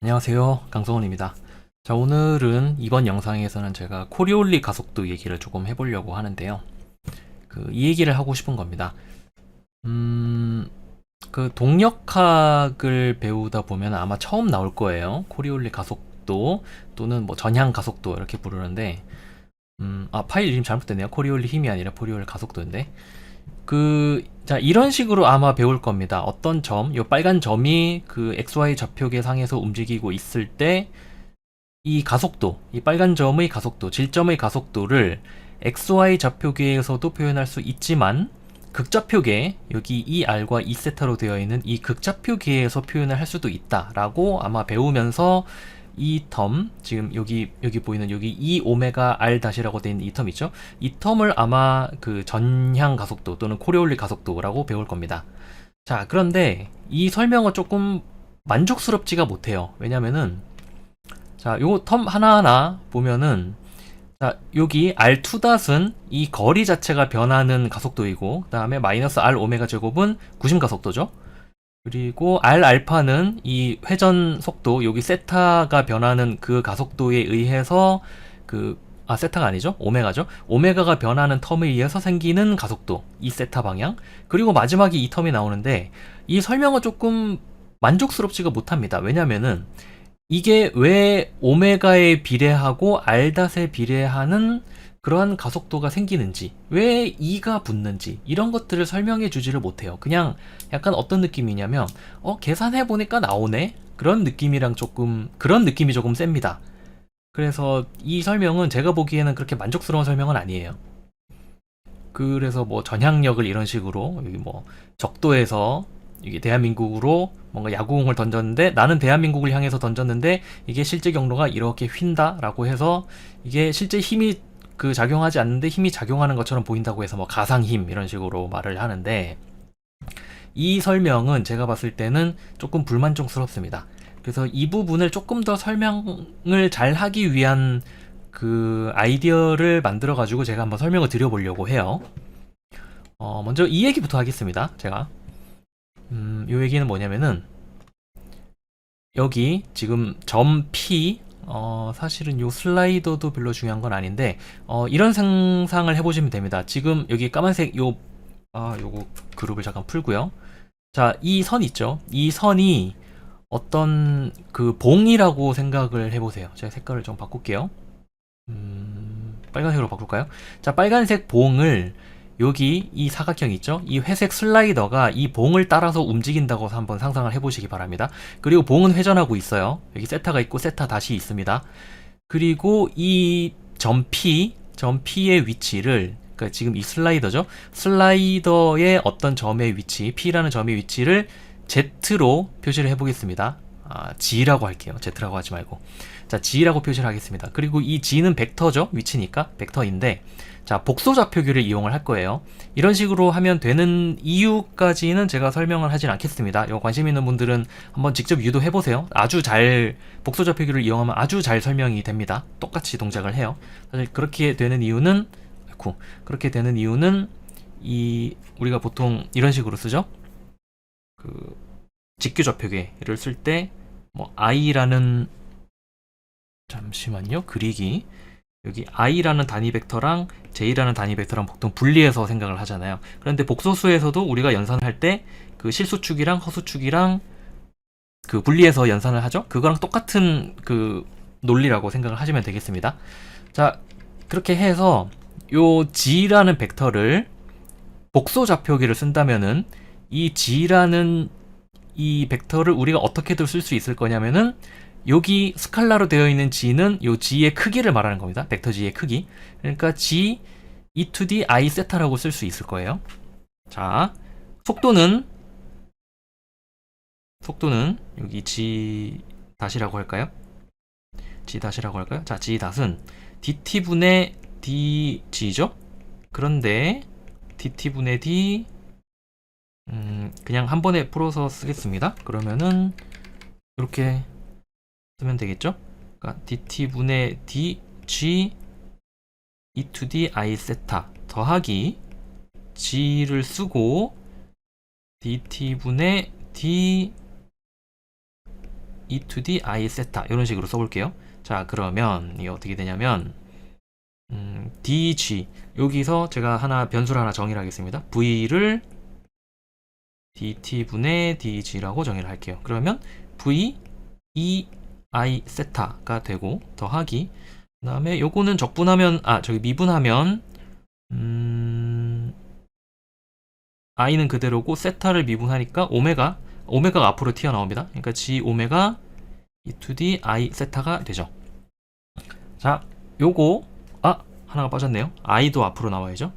안녕하세요, 강성원입니다. 자, 오늘은 이번 영상에서는 제가 코리올리 가속도 얘기를 조금 해보려고 하는데요. 이 얘기를 하고 싶은 겁니다. 동력학을 배우다 보면 아마 처음 나올 거예요. 코리올리 가속도 또는 뭐 전향 가속도 이렇게 부르는데, 파일 이름 잘못됐네요. 코리올리 힘이 아니라 코리올리 가속도인데, 자, 이런 식으로 아마 배울 겁니다. 어떤 점, 요 빨간 점이 그 XY 좌표계 상에서 움직이고 있을 때, 이 가속도, 이 빨간 점의 가속도, 질점의 가속도를 XY 좌표계에서도 표현할 수 있지만, 극좌표계, 여기 이 R과 이 세타로 되어 있는 이 극좌표계에서 표현을 할 수도 있다라고 아마 배우면서 이 텀, 지금 여기 보이는 여기 이 오메가 R 다시라고 되어 있는 이 텀 있죠? 이 텀을 아마 그 전향 가속도 또는 코리올리 가속도라고 배울 겁니다. 자, 그런데 이 설명은 조금 만족스럽지가 못해요. 왜냐면은, 자, 요 텀 하나하나 보면은, 자, 여기 R2닷은 이 거리 자체가 변하는 가속도이고, 그 다음에 마이너스 R 오메가 제곱은 구심 가속도죠. 그리고 R 알파는 이 회전 속도, 여기 세타가 변하는 그 가속도에 의해서 세타가 아니죠? 오메가죠? 오메가가 변하는 텀에 의해서 생기는 가속도, 이 세타 방향. 그리고 마지막에 이 텀이 나오는데, 이 설명은 조금 만족스럽지가 못합니다. 왜냐면은, 이게 왜 오메가에 비례하고 R닷에 비례하는 그러한 가속도가 생기는지, 왜 E가 붙는지, 이런 것들을 설명해 주지를 못해요. 그냥 약간 어떤 느낌이냐면, 계산해 보니까 나오네? 그런 느낌이 조금 셉니다. 그래서 이 설명은 제가 보기에는 그렇게 만족스러운 설명은 아니에요. 그래서 뭐 전향력을 이런 식으로, 여기 뭐 적도에서 이게 대한민국으로 뭔가 야구공을 던졌는데, 나는 대한민국을 향해서 던졌는데 이게 실제 경로가 이렇게 휜다 라고 해서, 이게 실제 힘이 작용하지 않는데 힘이 작용하는 것처럼 보인다고 해서 뭐 가상힘 이런 식으로 말을 하는데, 이 설명은 제가 봤을 때는 조금 불만족스럽습니다. 그래서 이 부분을 조금 더 설명을 잘 하기 위한 아이디어를 만들어 가지고 제가 한번 설명을 드려보려고 해요. 먼저 이 얘기부터 하겠습니다. 제가 요 얘기는 뭐냐면은, 여기 지금 점 P, 사실은 요 슬라이더도 별로 중요한 건 아닌데, 이런 상상을 해보시면 됩니다. 지금 여기 까만색 요거 그룹을 잠깐 풀고요. 자, 이 선 있죠? 이 선이 어떤 봉이라고 생각을 해보세요. 제가 색깔을 좀 바꿀게요. 빨간색으로 바꿀까요? 자, 빨간색 봉을, 여기 이 사각형 있죠? 이 회색 슬라이더가 이 봉을 따라서 움직인다고 한번 상상을 해보시기 바랍니다. 그리고 봉은 회전하고 있어요. 여기 세타가 있고 세타 다시 있습니다. 그리고 이 점 P의 위치를, 그러니까 지금 이 슬라이더죠? 슬라이더의 어떤 점의 위치, P라는 점의 위치를 Z로 표시를 해보겠습니다. G라고 할게요. Z라고 하지 말고. 자, G라고 표시를 하겠습니다. 그리고 이 G는 벡터죠? 위치니까 벡터인데, 자, 복소 좌표기를 이용을 할 거예요. 이런 식으로 하면 되는 이유까지는 제가 설명을 하진 않겠습니다. 이거 관심 있는 분들은 한번 직접 유도해 보세요. 복소 좌표기를 이용하면 아주 잘 설명이 됩니다. 똑같이 동작을 해요. 사실 그렇게 되는 이유는, 우리가 보통 이런 식으로 쓰죠. 직교 좌표계를 쓸 때, i라는, 잠시만요, 그리기. 여기 i라는 단위 벡터랑 j라는 단위 벡터랑 보통 분리해서 생각을 하잖아요. 그런데 복소수에서도 우리가 연산을 할 때 실수축이랑 허수축이랑 분리해서 연산을 하죠. 그거랑 똑같은 논리라고 생각을 하시면 되겠습니다. 자, 그렇게 해서 요 g라는 벡터를 복소 좌표기를 쓴다면은, 이 g라는 이 벡터를 우리가 어떻게들 쓸 수 있을 거냐면은, 여기 스칼라로 되어 있는 g는 요 g의 크기를 말하는 겁니다. 벡터 g의 크기. 그러니까 g e to the i 세타라고 쓸 수 있을 거예요. 자, 속도는 여기 g 다시라고 할까요? 자, g 닷은 dt분의 dg죠? 그런데 dt분의 d, 그냥 한 번에 풀어서 쓰겠습니다. 그러면은 이렇게 쓰면 되겠죠? 그러니까 dt분의 dg e to the i 세타 더하기 g를 쓰고 dt분의 d e to the i 세타 이런 식으로 써볼게요. 자, 그러면 이게 어떻게 되냐면 dg 여기서 제가 변수를 하나 정의를 하겠습니다. v를 dt분의 dg라고 정의를 할게요. 그러면 v e i 세타가 되고 더하기 그 다음에 요거는 적분하면 저기 미분하면 i는 그대로고 세타를 미분하니까 오메가가 앞으로 튀어나옵니다. 그러니까 g 오메가 e to the i 세타가 되죠. 자, 요거 하나가 빠졌네요. i도 앞으로 나와야죠.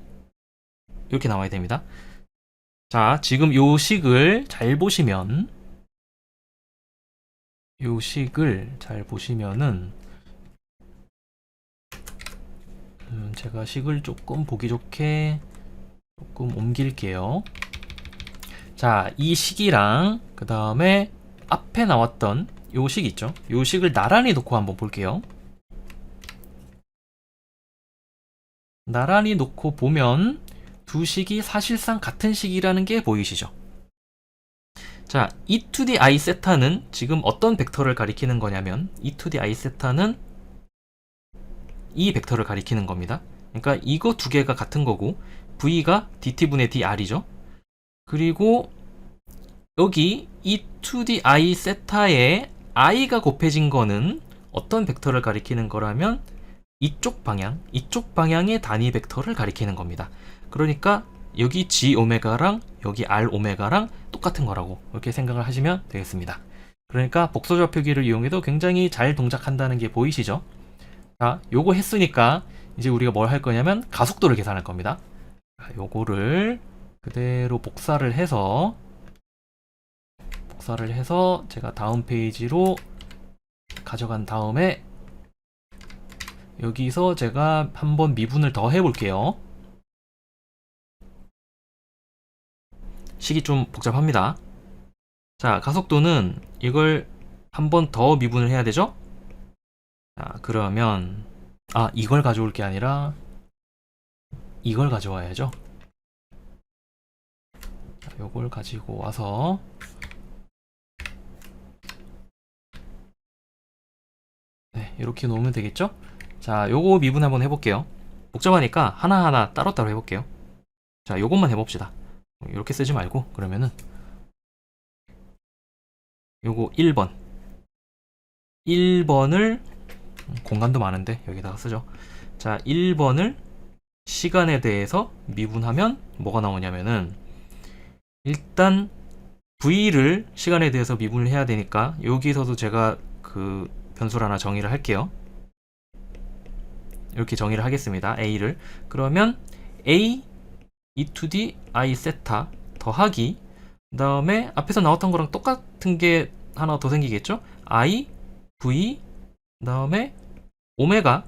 이렇게 나와야 됩니다. 자, 지금 요 식을 잘 보시면은 제가 식을 조금 보기 좋게 조금 옮길게요. 자, 이 식이랑 그 다음에 앞에 나왔던 요 식 있죠? 요 식을 나란히 놓고 한번 볼게요. 나란히 놓고 보면 두 식이 사실상 같은 식이라는 게 보이시죠? 자, e to the i 세타는 지금 어떤 벡터를 가리키는 거냐면 e to the i 세타는 이 벡터를 가리키는 겁니다. 그러니까 이거 두 개가 같은 거고 v가 dt분의 dr이죠. 그리고 여기 e to the i 세타에 i가 곱해진 거는 어떤 벡터를 가리키는 거라면 이쪽 방향의 단위 벡터를 가리키는 겁니다. 그러니까 여기 g 오메가랑 여기 r 오메가랑 똑같은 거라고 이렇게 생각을 하시면 되겠습니다. 그러니까 복소좌 표기를 이용해도 굉장히 잘 동작한다는 게 보이시죠? 자, 요거 했으니까 이제 우리가 뭘 할 거냐면 가속도를 계산할 겁니다. 요거를 그대로 복사를 해서 제가 다음 페이지로 가져간 다음에 여기서 제가 한번 미분을 더 해볼게요. 식이 좀 복잡합니다. 자, 가속도는 이걸 한번 더 미분을 해야 되죠? 자, 그러면 이걸 가져올 게 아니라 이걸 가져와야죠. 자, 요걸 가지고 와서 네, 이렇게 놓으면 되겠죠? 자, 요거 미분 한번 해볼게요. 복잡하니까 하나하나 따로따로 해볼게요. 자, 요것만 해봅시다. 이렇게 쓰지 말고 그러면은 요거 1번을 공간도 많은데 여기다가 쓰죠. 자, 1번을 시간에 대해서 미분하면 뭐가 나오냐면은 일단 v를 시간에 대해서 미분을 해야 되니까 여기서도 제가 그 변수를 하나 정의를 할게요. 이렇게 정의를 하겠습니다. a를. 그러면 a e to the i 세타 더하기 그 다음에 앞에서 나왔던 거랑 똑같은 게 하나 더 생기겠죠? i v 그 다음에 오메가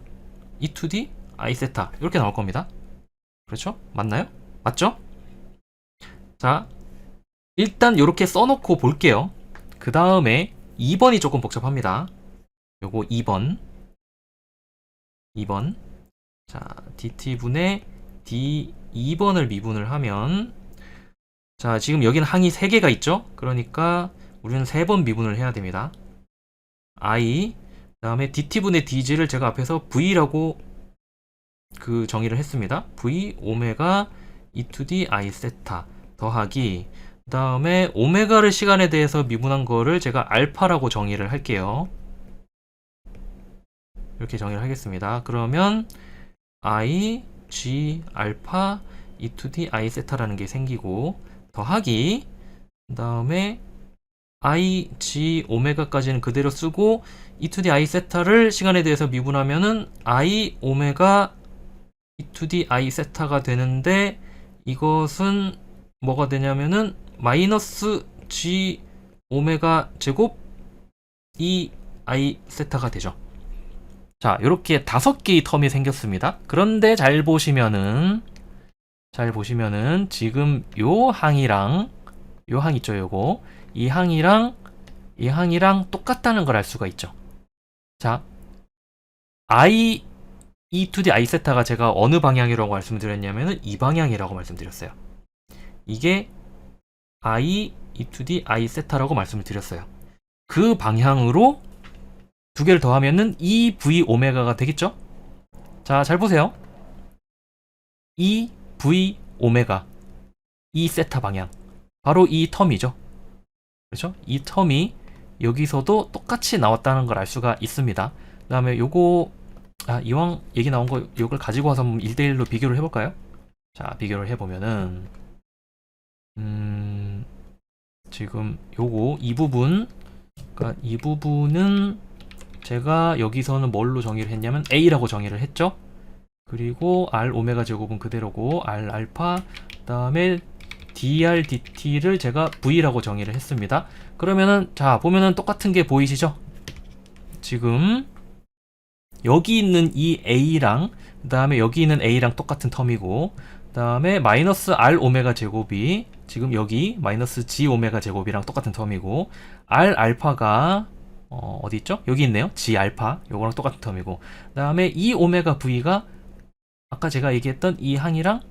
e to the i 세타 이렇게 나올 겁니다. 그렇죠? 맞나요? 맞죠? 자, 일단 이렇게 써놓고 볼게요. 그 다음에 2번이 조금 복잡합니다. 요거 2번 자, dt분의 d 2번을 미분을 하면 자, 지금 여기는 항이 3개가 있죠? 그러니까 우리는 3번 미분을 해야 됩니다. i 그 다음에 dt분의 dg를 제가 앞에서 v라고 그 정의를 했습니다. v 오메가 e to the i 세타 더하기 그 다음에 오메가를 시간에 대해서 미분한 거를 제가 알파라고 정의를 할게요. 이렇게 정의를 하겠습니다. 그러면 i g 알파 e to the i 세타라는 게 생기고 더하기 그 다음에 i g 오메가까지는 그대로 쓰고 e to the i 세타를 시간에 대해서 미분하면은 i 오메가 e to the i 세타가 되는데 이것은 뭐가 되냐면은 마이너스 g 오메가 제곱 e i 세타가 되죠. 자, 이렇게 5개의 텀이 생겼습니다. 그런데 잘 보시면은 지금 요 항이랑 요 항 있죠, 요거. 이 항이랑 똑같다는 걸 알 수가 있죠. 자, i e to the i 세타가 제가 어느 방향이라고 말씀드렸냐면은 이 방향이라고 말씀드렸어요. 이게 i e to the i 세타라고 말씀을 드렸어요. 그 방향으로 두 개를 더하면은 2v 오메가가 되겠죠? 자, 잘 보세요. 2v 오메가, 이 세타 방향, 바로 이 텀이죠. 그렇죠? 이 텀이 여기서도 똑같이 나왔다는 걸 알 수가 있습니다. 그 다음에 요거, 이왕 얘기 나온 거 이걸 가지고 와서 1대1로 비교를 해볼까요? 자, 비교를 해보면은 지금 요거 이 부분, 그러니까 이 부분은 제가 여기서는 뭘로 정의를 했냐면 A라고 정의를 했죠. 그리고 R 오메가 제곱은 그대로고 R 알파, 그 다음에 dr dt를 제가 V라고 정의를 했습니다. 그러면은 자, 보면은 똑같은 게 보이시죠? 지금 여기 있는 이 A랑 그 다음에 여기 있는 A랑 똑같은 텀이고, 그 다음에 마이너스 R 오메가 제곱이 지금 여기 마이너스 G 오메가 제곱이랑 똑같은 텀이고, R 알파가 어디 있죠? 여기 있네요. G 알파, 요거랑 똑같은 텀이고, 그 다음에 이 오메가 V가 아까 제가 얘기했던 이 항이랑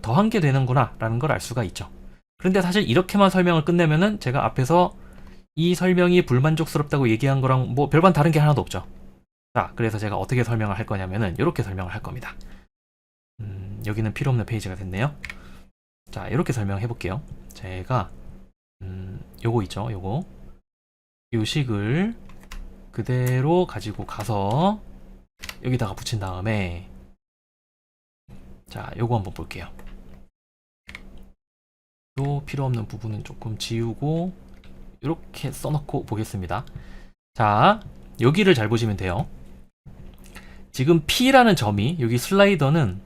더한 게 되는구나 라는 걸 알 수가 있죠. 그런데 사실 이렇게만 설명을 끝내면은 제가 앞에서 이 설명이 불만족스럽다고 얘기한 거랑 뭐 별반 다른 게 하나도 없죠. 자, 그래서 제가 어떻게 설명을 할 거냐면은 이렇게 설명을 할 겁니다. 여기는 필요 없는 페이지가 됐네요. 자, 이렇게 설명해 볼게요. 제가 요거 있죠, 요거 요 식을 그대로 가지고 가서 여기다가 붙인 다음에, 자, 요거 한번 볼게요. 요 필요 없는 부분은 조금 지우고 이렇게 써놓고 보겠습니다. 자, 여기를 잘 보시면 돼요. 지금 P라는 점이, 여기 슬라이더는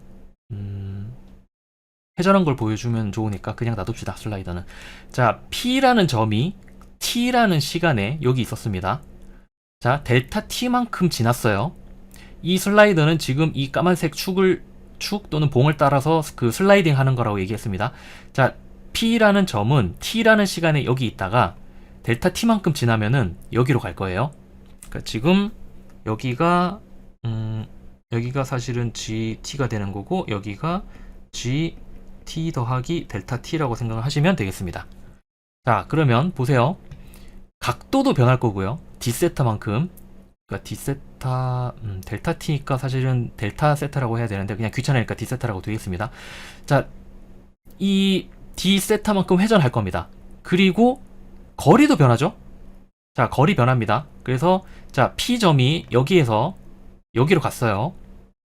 회전한 걸 보여주면 좋으니까 그냥 놔둡시다, 슬라이더는. 자, P라는 점이 T라는 시간에 여기 있었습니다. 자, 델타 T만큼 지났어요. 이 슬라이더는 지금 이 까만색 축 또는 봉을 따라서 그 슬라이딩 하는 거라고 얘기했습니다. 자, P라는 점은 T라는 시간에 여기 있다가 델타 T만큼 지나면은 여기로 갈 거예요. 그러니까 지금 여기가 사실은 GT가 되는 거고, 여기가 GT 더하기 델타 T라고 생각을 하시면 되겠습니다. 자, 그러면 보세요. 각도도 변할 거고요. D세타만큼, 그러니까 D세타, 델타 T니까 사실은 델타 세타라고 해야 되는데 그냥 귀찮으니까 D세타라고 되겠습니다. 자, 이 D세타만큼 회전할 겁니다. 그리고 거리도 변하죠? 자, 거리 변합니다. 그래서 자, P점이 여기에서 여기로 갔어요.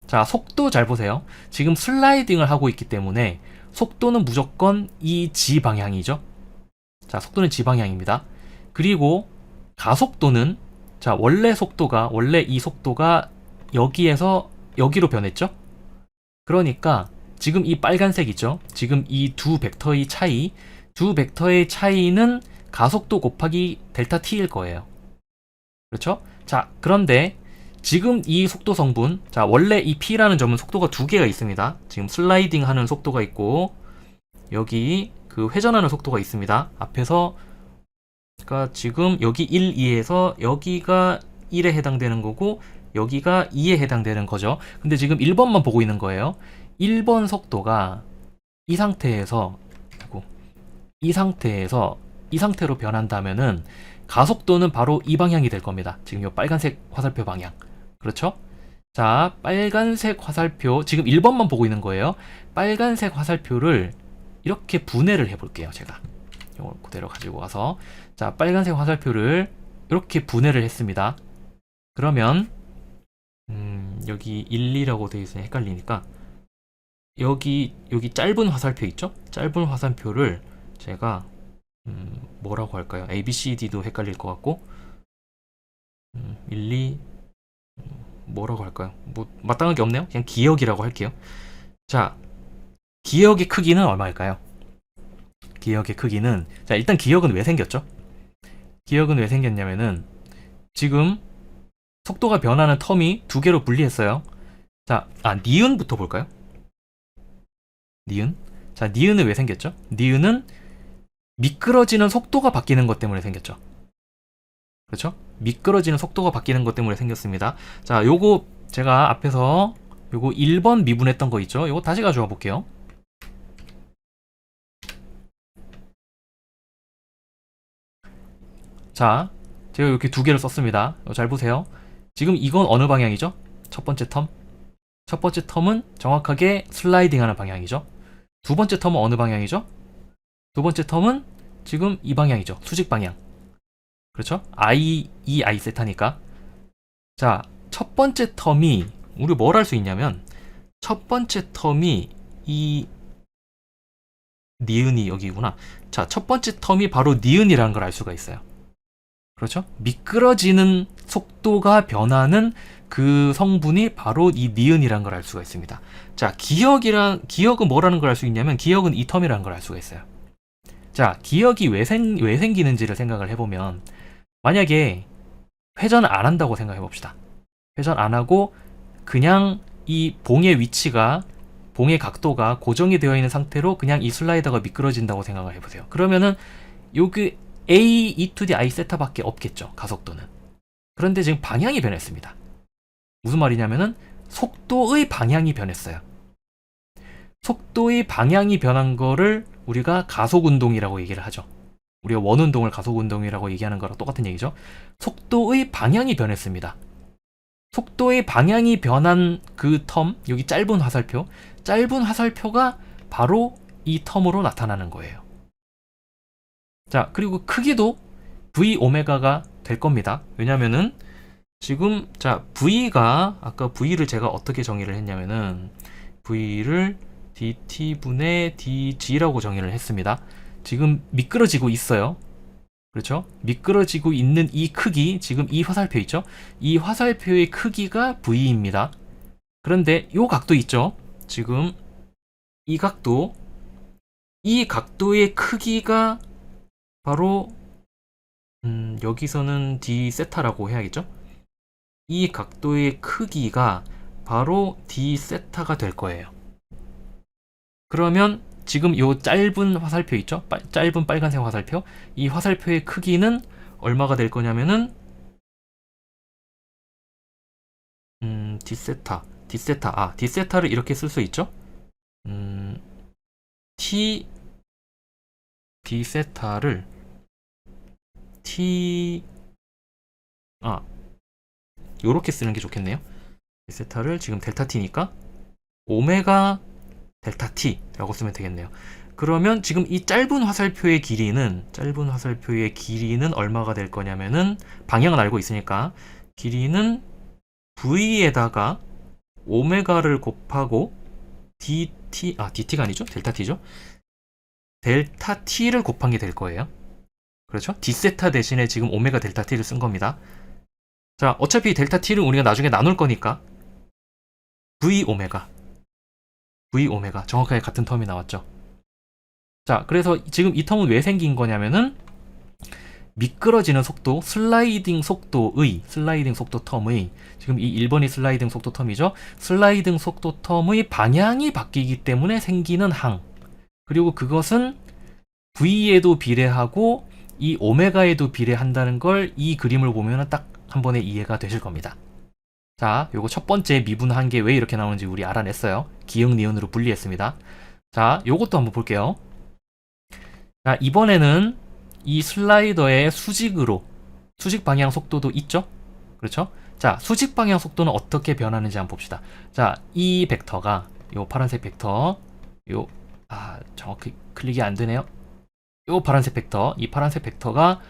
자, 속도 잘 보세요. 지금 슬라이딩을 하고 있기 때문에 속도는 무조건 이 G 방향이죠. 자, 속도는 G 방향입니다. 그리고 가속도는, 자, 원래 이 속도가 여기에서 여기로 변했죠? 그러니까 지금 이 빨간색 있죠? 지금 이 두 벡터의 차이는 가속도 곱하기 델타 T일 거예요. 그렇죠? 자, 그런데 지금 이 속도 성분, 자, 원래 이 P라는 점은 속도가 두 개가 있습니다. 지금 슬라이딩 하는 속도가 있고, 여기 그 회전하는 속도가 있습니다. 앞에서, 그러니까 지금 여기 1, 2에서 여기가 1에 해당되는 거고, 여기가 2에 해당되는 거죠. 근데 지금 1번만 보고 있는 거예요. 1번 속도가 이 상태에서 이 상태로 변한다면은 가속도는 바로 이 방향이 될 겁니다. 지금 이 빨간색 화살표 방향. 그렇죠? 자, 빨간색 화살표, 지금 1번만 보고 있는 거예요. 빨간색 화살표를 이렇게 분해를 해볼게요, 제가. 이걸 그대로 가지고 와서. 자, 빨간색 화살표를 이렇게 분해를 했습니다. 그러면, 여기 1, 2라고 되어 있으니 헷갈리니까, 여기 짧은 화살표 있죠? 짧은 화살표를 제가, 뭐라고 할까요? A, B, C, D도 헷갈릴 것 같고, 1, 2, 뭐라고 할까요? 뭐 마땅한 게 없네요. 그냥 기역이라고 할게요. 자, 기역의 크기는 얼마일까요? 기역의 크기는, 자, 일단 기역은 왜 생겼죠? 기역은 왜 생겼냐면은 지금 속도가 변하는 텀이 두 개로 분리했어요. 자, 니은부터 볼까요? 니은. 자, 니은은 왜 생겼죠? 니은은 미끄러지는 속도가 바뀌는 것 때문에 생겼죠. 그렇죠? 미끄러지는 속도가 바뀌는 것 때문에 생겼습니다. 자, 요거 제가 앞에서 요거 1번 미분했던 거 있죠? 요거 다시 가져와 볼게요. 자, 제가 이렇게 두 개를 썼습니다. 잘 보세요. 지금 이건 어느 방향이죠? 첫 번째 텀. 첫 번째 텀은 정확하게 슬라이딩 하는 방향이죠. 두 번째 텀은 어느 방향이죠? 두 번째 텀은 지금 이 방향이죠. 수직 방향. 그렇죠? I 세타니까. 자, 첫 번째 텀이 우리 뭘 할 수 있냐면 첫 번째 텀이 이 니은이 여기구나. 자, 첫 번째 텀이 바로 니은이라는 걸 알 수가 있어요. 그렇죠? 미끄러지는 속도가 변하는 그 성분이 바로 이 니은이라는 걸 알 수가 있습니다. 자, 기억은 뭐라는 걸 알 수 있냐면 기억은 이 텀이라는 걸 알 수가 있어요. 자, 기억이 왜 생기는지를 생각을 해보면 만약에 회전 안 한다고 생각해 봅시다. 회전 안 하고 그냥 이 봉의 위치가 봉의 각도가 고정이 되어 있는 상태로 그냥 이 슬라이더가 미끄러진다고 생각을 해보세요. 그러면은 여기 A, E to the I 세타밖에 없겠죠. 가속도는. 그런데 지금 방향이 변했습니다. 무슨 말이냐면은 속도의 방향이 변했어요. 속도의 방향이 변한 거를 우리가 가속운동이라고 얘기를 하죠. 우리가 원운동을 가속운동이라고 얘기하는 거랑 똑같은 얘기죠. 속도의 방향이 변했습니다. 속도의 방향이 변한 그 텀, 여기 짧은 화살표가 바로 이 텀으로 나타나는 거예요. 자, 그리고 크기도 V 오메가가 될 겁니다. 왜냐면은 지금 자 V가 아까 V를 제가 어떻게 정의를 했냐면은 V를 dt분의 dg라고 정의를 했습니다. 지금 미끄러지고 있어요. 그렇죠? 미끄러지고 있는 이 크기, 지금 이 화살표 있죠? 이 화살표의 크기가 V입니다. 그런데 이 각도 있죠? 지금 이 각도의 크기가 바로 여기서는 d 세타라고 해야겠죠? 이 각도의 크기가 바로 d 세타가 될 거예요. 그러면 지금 이 짧은 화살표 있죠? 짧은 빨간색 화살표. 이 화살표의 크기는 얼마가 될 거냐면은 d세타를 이렇게 쓸 수 있죠? d세타를 요렇게 쓰는 게 좋겠네요. d세타를 지금 델타 t니까 오메가 델타 t라고 쓰면 되겠네요. 그러면 지금 이 짧은 화살표의 길이는 얼마가 될 거냐면은 방향은 알고 있으니까 길이는 v에다가 오메가를 곱하고 dt가 아니죠? 델타 t죠? 델타 t를 곱한 게 될 거예요. 그렇죠? d세타 대신에 지금 오메가 델타 t를 쓴 겁니다. 자, 어차피 델타 t를 우리가 나중에 나눌 거니까 v 오메가 정확하게 같은 텀이 나왔죠. 자, 그래서 지금 이 텀은 왜 생긴 거냐면은 미끄러지는 속도, 슬라이딩 속도 텀의 지금 이 1번이 슬라이딩 속도 텀이죠. 슬라이딩 속도 텀의 방향이 바뀌기 때문에 생기는 항. 그리고 그것은 V에도 비례하고 이 오메가에도 비례한다는 걸 이 그림을 보면 딱 한 번에 이해가 되실 겁니다. 자, 요거 첫 번째 미분한 게 왜 이렇게 나오는지 우리 알아냈어요. 기역 니은으로 분리했습니다. 자, 요것도 한번 볼게요. 자, 이번에는 이 슬라이더의 수직 방향 속도도 있죠? 그렇죠? 자, 수직 방향 속도는 어떻게 변하는지 한번 봅시다. 자, 이 벡터가 요 파란색 벡터 정확히 클릭이 안 되네요. 요 파란색 벡터, 이 파란색 벡터가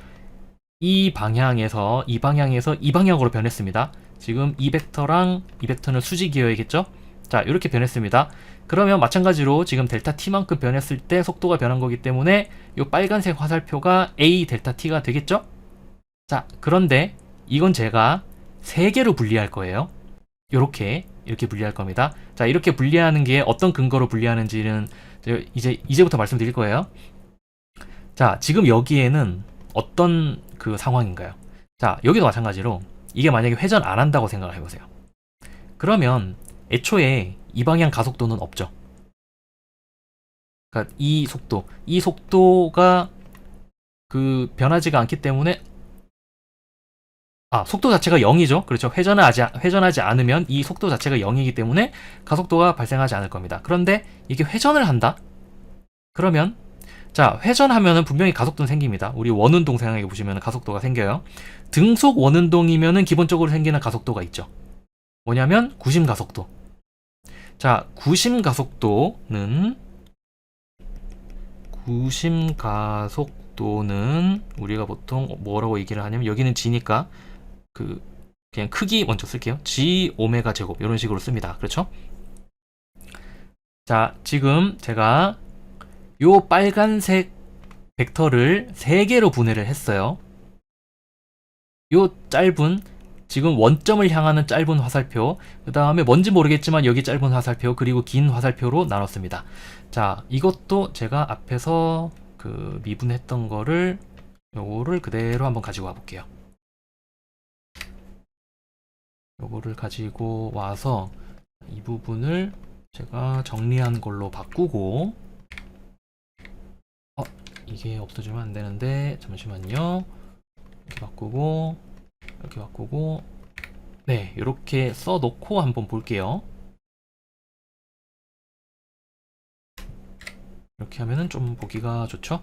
이 방향에서 이 방향으로 변했습니다. 지금 이 벡터랑 이 벡터는 수직이어야겠죠? 자, 이렇게 변했습니다. 그러면 마찬가지로 지금 델타 t만큼 변했을 때 속도가 변한 거기 때문에 이 빨간색 화살표가 a 델타 t가 되겠죠? 자, 그런데 이건 제가 3개로 분리할 거예요. 이렇게 분리할 겁니다. 자, 이렇게 분리하는 게 어떤 근거로 분리하는지는 이제부터 말씀드릴 거예요. 자, 지금 여기에는 어떤 그 상황인가요? 자, 여기도 마찬가지로 이게 만약에 회전 안 한다고 생각을 해보세요. 그러면 애초에 이 방향 가속도는 없죠. 그러니까 이 속도가 그 변하지가 않기 때문에 속도 자체가 0이죠. 그렇죠. 회전하지 않으면 이 속도 자체가 0이기 때문에 가속도가 발생하지 않을 겁니다. 그런데 이게 회전을 한다? 그러면 자, 회전하면은 분명히 가속도는 생깁니다. 우리 원운동 생각해 보시면 가속도가 생겨요. 등속 원운동이면은 기본적으로 생기는 가속도가 있죠. 뭐냐면 구심 가속도. 자, 구심 가속도는 우리가 보통 뭐라고 얘기를 하냐면, 여기는 G니까 그냥 크기 먼저 쓸게요. G 오메가 제곱 이런 식으로 씁니다. 그렇죠? 자, 지금 제가 요 빨간색 벡터를 3개로 분해를 했어요. 요 짧은, 지금 원점을 향하는 짧은 화살표, 그 다음에 뭔지 모르겠지만 여기 짧은 화살표, 그리고 긴 화살표로 나눴습니다. 자, 이것도 제가 앞에서 그 미분했던 거를, 요거를 그대로 한번 가지고 와 볼게요. 요거를 가지고 와서 이 부분을 제가 정리한 걸로 바꾸고, 이게 없어지면 안 되는데, 잠시만요. 이렇게 바꾸고, 이렇게 바꾸고, 네, 이렇게 써놓고 한번 볼게요. 이렇게 하면은 좀 보기가 좋죠?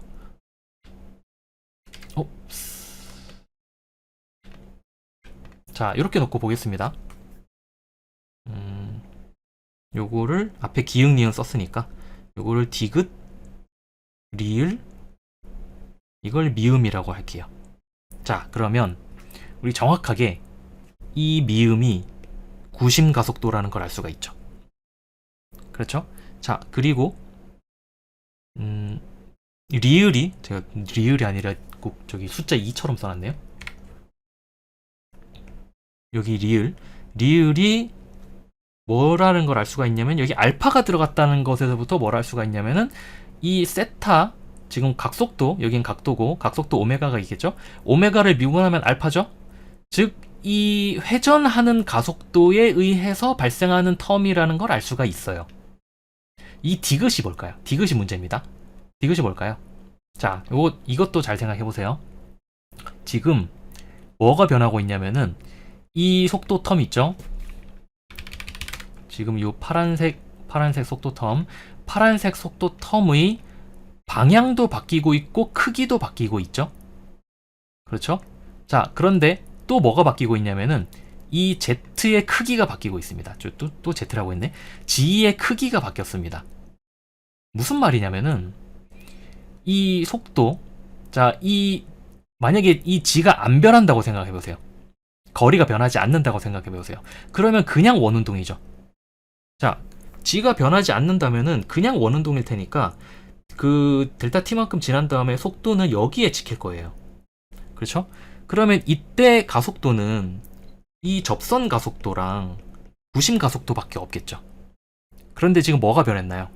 자, 이렇게 놓고 보겠습니다. 요거를 앞에 기흥 니은 썼으니까 요거를 디귿, 리을, 이걸 미음이라고 할게요. 자, 그러면 우리 정확하게 이 미음이 구심 가속도라는 걸 알 수가 있죠. 그렇죠? 자, 그리고 리을이, 제가 리을이 아니라 꼭 저기 숫자 2처럼 써놨네요. 여기 리을이 뭐라는 걸 알 수가 있냐면, 여기 알파가 들어갔다는 것에서부터 뭘 알 수가 있냐면은, 이 세타, 지금 각속도, 여긴 각도고 각속도 오메가가 있겠죠. 오메가를 미분하면 알파죠. 즉 이 회전하는 가속도에 의해서 발생하는 텀이라는 걸 알 수가 있어요. 이 디귿이 뭘까요? 디귿이 문제입니다. 디귿이 뭘까요? 자, 이것도 잘 생각해 보세요. 지금 뭐가 변하고 있냐면은, 이 속도 텀 있죠? 지금 이 파란색 속도 텀, 파란색 속도 텀의 방향도 바뀌고 있고 크기도 바뀌고 있죠? 그렇죠? 자, 그런데 또 뭐가 바뀌고 있냐면은, 이 Z의 크기가 바뀌고 있습니다. 또 Z라고 했네. G의 크기가 바뀌었습니다. 무슨 말이냐면은, 이 속도, 자, 만약에 이 G가 안 변한다고 생각해 보세요. 거리가 변하지 않는다고 생각해 보세요. 그러면 그냥 원운동이죠. 자, G가 변하지 않는다면은 그냥 원운동일 테니까 그 델타 T만큼 지난 다음에 속도는 여기에 지킬 거예요. 그렇죠? 그러면 이때 가속도는 이 접선 가속도랑 구심 가속도밖에 없겠죠. 그런데 지금 뭐가 변했나요?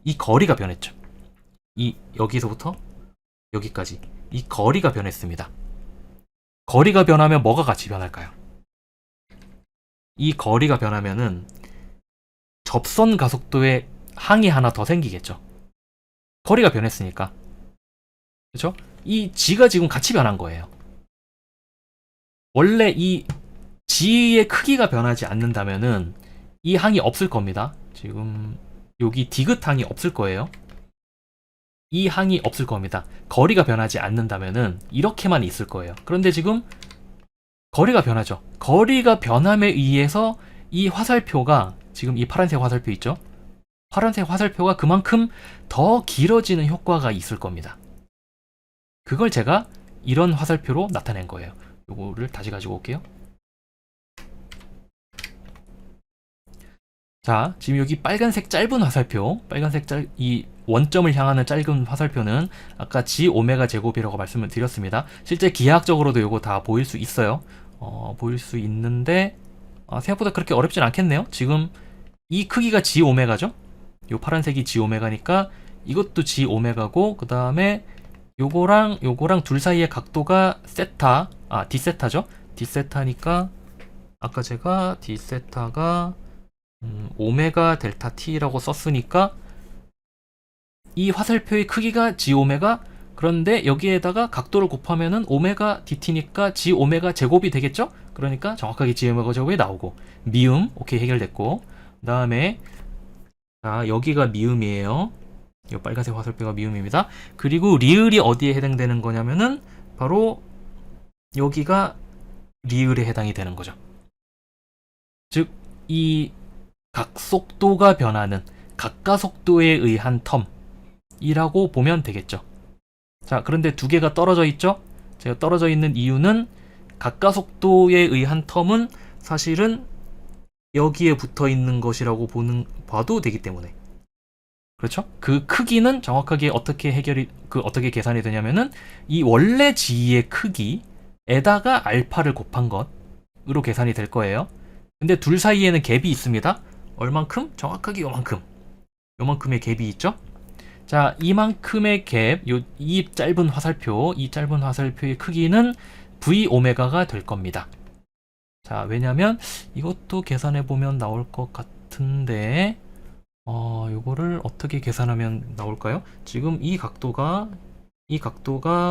이 거리가 변했죠. 여기서부터 여기까지 이 거리가 변했습니다. 거리가 변하면 뭐가 같이 변할까요? 이 거리가 변하면은 접선 가속도에 항이 하나 더 생기겠죠. 거리가 변했으니까. 그렇죠? 이 G가 지금 같이 변한 거예요. 원래 이 G의 크기가 변하지 않는다면은 이 항이 없을 겁니다. 지금 여기 디귿 항이 없을 거예요. 이 항이 없을 겁니다. 거리가 변하지 않는다면은 이렇게만 있을 거예요. 그런데 지금 거리가 변하죠. 거리가 변함에 의해서 이 화살표가, 지금 이 파란색 화살표 있죠? 파란색 화살표가 그만큼 더 길어지는 효과가 있을 겁니다. 그걸 제가 이런 화살표로 나타낸 거예요. 요거를 다시 가지고 올게요. 자, 지금 여기 빨간색 짧은 화살표, 이 원점을 향하는 짧은 화살표는 아까 G 오메가 제곱이라고 말씀을 드렸습니다. 실제 기하학적으로도 요거 다 보일 수 있어요. 보일 수 있는데 생각보다 그렇게 어렵진 않겠네요. 지금 이 크기가 G 오메가죠? 요 파란색이 G 오메가니까 이것도 G 오메가고, 그 다음에 요거랑 둘 사이의 각도가 세타, D세타죠? D세타니까 아까 제가 D세타가 오메가 델타 T라고 썼으니까 이 화살표의 크기가 G 오메가, 그런데 여기에다가 각도를 곱하면은 오메가 DT니까 G 오메가 제곱이 되겠죠? 그러니까 정확하게 G 오메가 제곱이 나오고, 미음 오케이 해결됐고, 그 다음에 자, 여기가 미음이에요. 이 빨간색 화살표가 미음입니다. 그리고 리을이 어디에 해당되는 거냐면은 바로 여기가 리을에 해당이 되는 거죠. 즉, 이 각속도가 변하는 각가속도에 의한 텀이라고 보면 되겠죠. 자, 그런데 두 개가 떨어져 있죠? 제가 떨어져 있는 이유는 각가속도에 의한 텀은 사실은 여기에 붙어 있는 것이라고 봐도 되기 때문에. 그렇죠? 그 크기는 정확하게 어떻게 계산이 되냐면은 이 원래 g의 크기에다가 알파를 곱한 것으로 계산이 될 거예요. 근데 둘 사이에는 갭이 있습니다. 얼만큼? 정확하게 요만큼의 갭이 있죠? 자, 이만큼의 갭, 이 짧은 화살표의 크기는 v 오메가가 될 겁니다. 자, 왜냐면 이것도 계산해 보면 나올 것 같은데, 요거를 어떻게 계산하면 나올까요? 지금 이 각도가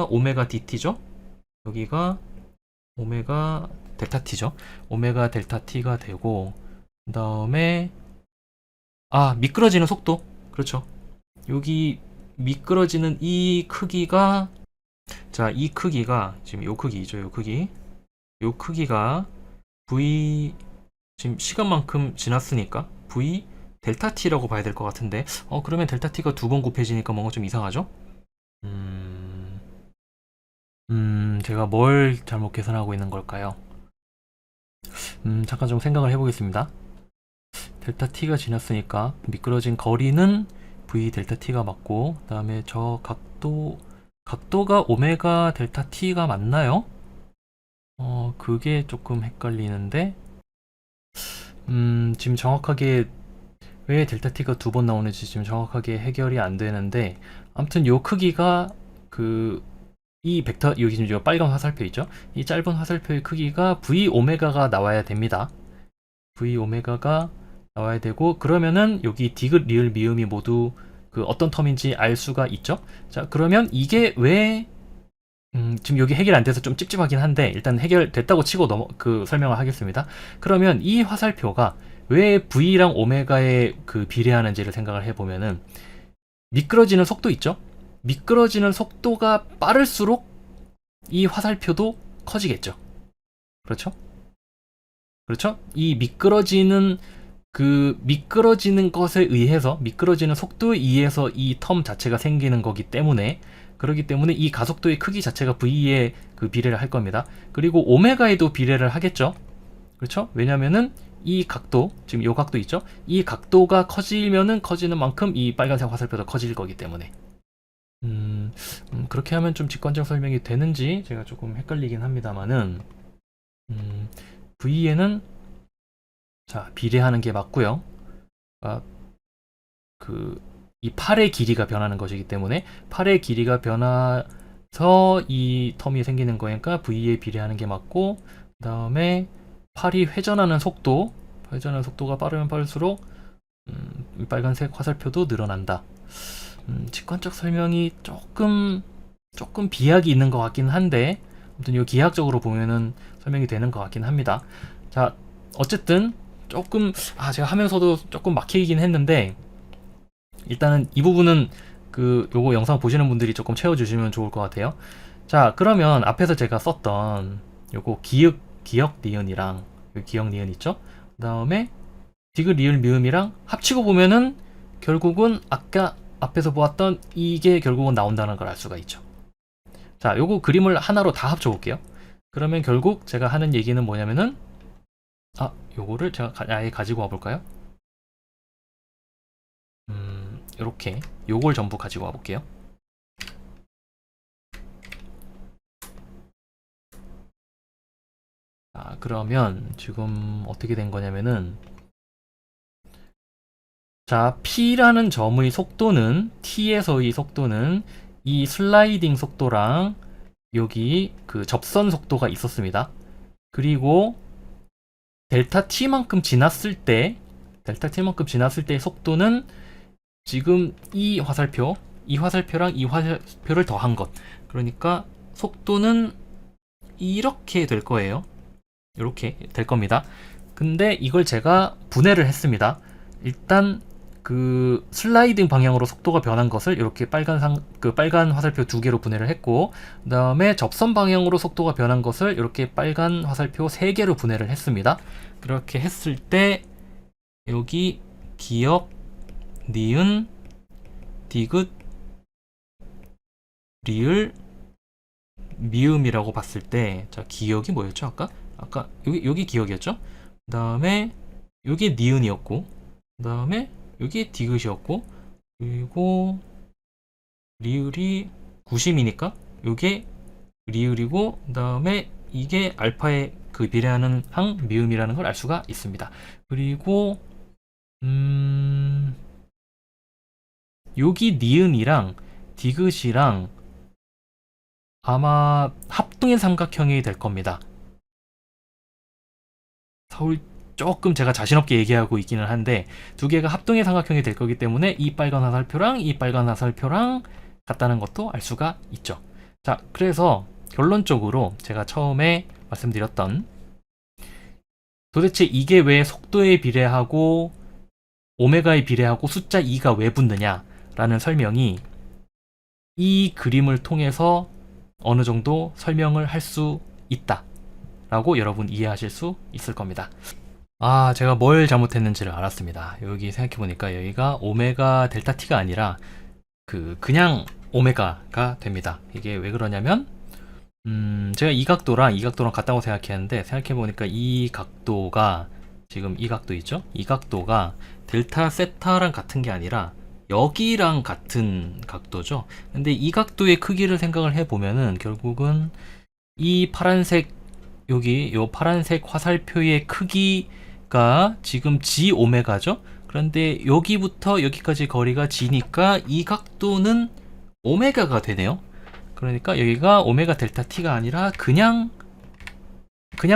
오메가 dt죠? 여기가 오메가 델타 t죠? 오메가 델타 t가 되고, 그 다음에 미끄러지는 속도. 그렇죠. 여기 미끄러지는 이 크기가, 자, 이 크기가 지금 요 크기죠. 요 크기가 v, 지금 시간만큼 지났으니까 v 델타 t라고 봐야 될 것 같은데, 그러면 델타 t가 두 번 곱해지니까 뭔가 좀 이상하죠? 제가 뭘 잘못 계산하고 있는 걸까요? 잠깐 좀 생각을 해보겠습니다. 델타 t가 지났으니까 미끄러진 거리는 v 델타 t가 맞고, 그 다음에 저 각도가 오메가 델타 t가 맞나요? 그게 조금 헷갈리는데, 지금 정확하게 왜 델타 t가 두 번 나오는지 지금 정확하게 해결이 안 되는데, 아무튼 요 크기가 이 벡터, 여기 지금 빨간 화살표 있죠? 이 짧은 화살표의 크기가 v 오메가가 나와야 됩니다. v 오메가가 나와야 되고, 그러면은 여기 디귿, 리을, 미음이 모두 어떤 텀인지 알 수가 있죠? 자, 그러면 이게 왜 지금 여기 해결 안 돼서 좀 찝찝하긴 한데, 일단 해결됐다고 치고 설명을 하겠습니다. 그러면 이 화살표가 왜 V랑 오메가에 비례하는지를 생각을 해보면은, 미끄러지는 속도 있죠? 미끄러지는 속도가 빠를수록 이 화살표도 커지겠죠. 그렇죠? 그렇죠? 이 미끄러지는 것에 의해서, 미끄러지는 속도에 의해서 이 텀 자체가 생기는 거기 때문에, 그렇기 때문에 이 가속도의 크기 자체가 V에 비례를 할 겁니다. 그리고 오메가에도 비례를 하겠죠. 그렇죠? 왜냐면은 이 각도, 지금 이 각도 있죠? 이 각도가 커지면은 커지는 만큼 이 빨간색 화살표도 커질 거기 때문에. 그렇게 하면 좀 직관적 설명이 되는지 제가 조금 헷갈리긴 합니다만은, V에는 자, 비례하는 게 맞고요. 이 팔의 길이가 변하는 것이기 때문에 팔의 길이가 변해서 이 텀이 생기는 거니까 V에 비례하는 게 맞고, 그 다음에 팔이 회전하는 속도가 빠르면 빠를수록 빨간색 화살표도 늘어난다. 직관적 설명이 조금 비약이 있는 것 같긴 한데, 아무튼 이 기하학적으로 보면은 설명이 되는 것 같긴 합니다. 자, 어쨌든 조금 제가 하면서도 조금 막히긴 했는데, 일단은 이 부분은 요거 영상 보시는 분들이 조금 채워주시면 좋을 것 같아요. 자, 그러면 앞에서 제가 썼던 요거 기역 니은이랑 기역 니은 있죠? 그 다음에 디귿 리을 미음이랑 합치고 보면은 결국은 아까 앞에서 보았던 이게 결국은 나온다는 걸 알 수가 있죠. 자, 요거 그림을 하나로 다 합쳐 볼게요. 그러면 결국 제가 하는 얘기는 뭐냐면은, 요거를 제가 아예 가지고 와볼까요? 이렇게 요걸 전부 가지고 와볼게요. 자, 그러면 지금 어떻게 된 거냐면은, 자, P라는 점의 속도는, T에서의 속도는 이 슬라이딩 속도랑 여기 접선 속도가 있었습니다. 그리고 델타 T만큼 지났을 때의 속도는 지금 이 화살표랑 이 화살표를 더한 것. 그러니까 속도는 이렇게 될 거예요. 이렇게 될 겁니다. 근데 이걸 제가 분해를 했습니다. 일단 그 슬라이딩 방향으로 속도가 변한 것을 이렇게 빨간 화살표 두 개로 분해를 했고, 그 다음에 접선 방향으로 속도가 변한 것을 이렇게 빨간 화살표 세 개로 분해를 했습니다. 그렇게 했을 때 여기 기역, 니은, 디귿, 리을, 미음이라고 봤을 때, 자, 기역이 뭐였죠? 아까 여기 기역이었죠? 그 다음에 여기 니은이었고, 그 다음에 여기 디귿이었고, 그리고 리을이 구심이니까 요게 리을이고, 그 다음에 이게 알파에 그 비례하는 항 미음이라는 걸 알 수가 있습니다. 그리고 여기 니은이랑 디귿이랑 아마 합동의 삼각형이 될 겁니다. 서울 조금 제가 자신없게 얘기하고 있기는 한데 두 개가 합동의 삼각형이 될 거기 때문에 이 빨간 화살표랑 이 빨간 화살표랑 같다는 것도 알 수가 있죠. 자, 그래서 결론적으로 제가 처음에 말씀드렸던 도대체 이게 왜 속도에 비례하고 오메가에 비례하고 숫자 2가 왜 붙느냐 라는 설명이 이 그림을 통해서 어느 정도 설명을 할 수 있다 라고 여러분 이해하실 수 있을 겁니다. 아, 제가 뭘 잘못했는지를 알았습니다. 여기 생각해보니까 여기가 오메가 델타 t가 아니라 그냥 오메가가 됩니다. 이게 왜 그러냐면 제가 이 각도랑 같다고 생각했는데 생각해보니까 이 각도가 지금 이 각도 있죠? 이 각도가 델타 세타랑 같은 게 아니라 여기랑 같은 각도죠. 근데 이 각도의 크기를 생각을 해보면은 결국은 이 파란색 여기 요 파란색 화살표의 크기가 지금 g 오메가죠. 그런데 여기부터 여기까지 거리가 g니까 이 각도는 오메가가 되네요. 그러니까 여기가 오메가 델타 t가 아니라 그냥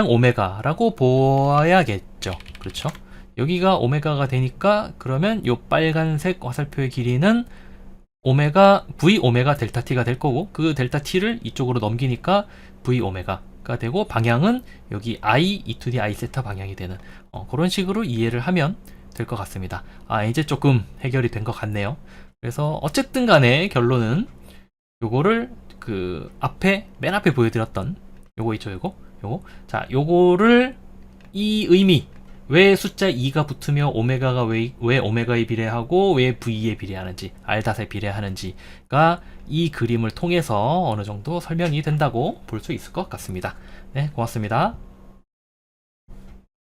오메가라고 보아야겠죠. 그렇죠? 여기가 오메가가 되니까 그러면 요 빨간색 화살표의 길이는 오메가 v 오메가 델타 t가 될 거고 그 델타 t를 이쪽으로 넘기니까 v 오메가가 되고 방향은 여기 i e to the i 세타 방향이 되는 그런 식으로 이해를 하면 될 것 같습니다. 아, 이제 조금 해결이 된 것 같네요. 그래서 어쨌든 간에 결론은 요거를 맨 앞에 보여드렸던 요거 있죠, 요거. 자, 요거를 이 의미, 왜 숫자 2가 붙으며 오메가가 왜 오메가에 비례하고 왜 V에 비례하는지, R닷에 비례하는지가 이 그림을 통해서 어느 정도 설명이 된다고 볼 수 있을 것 같습니다. 네, 고맙습니다.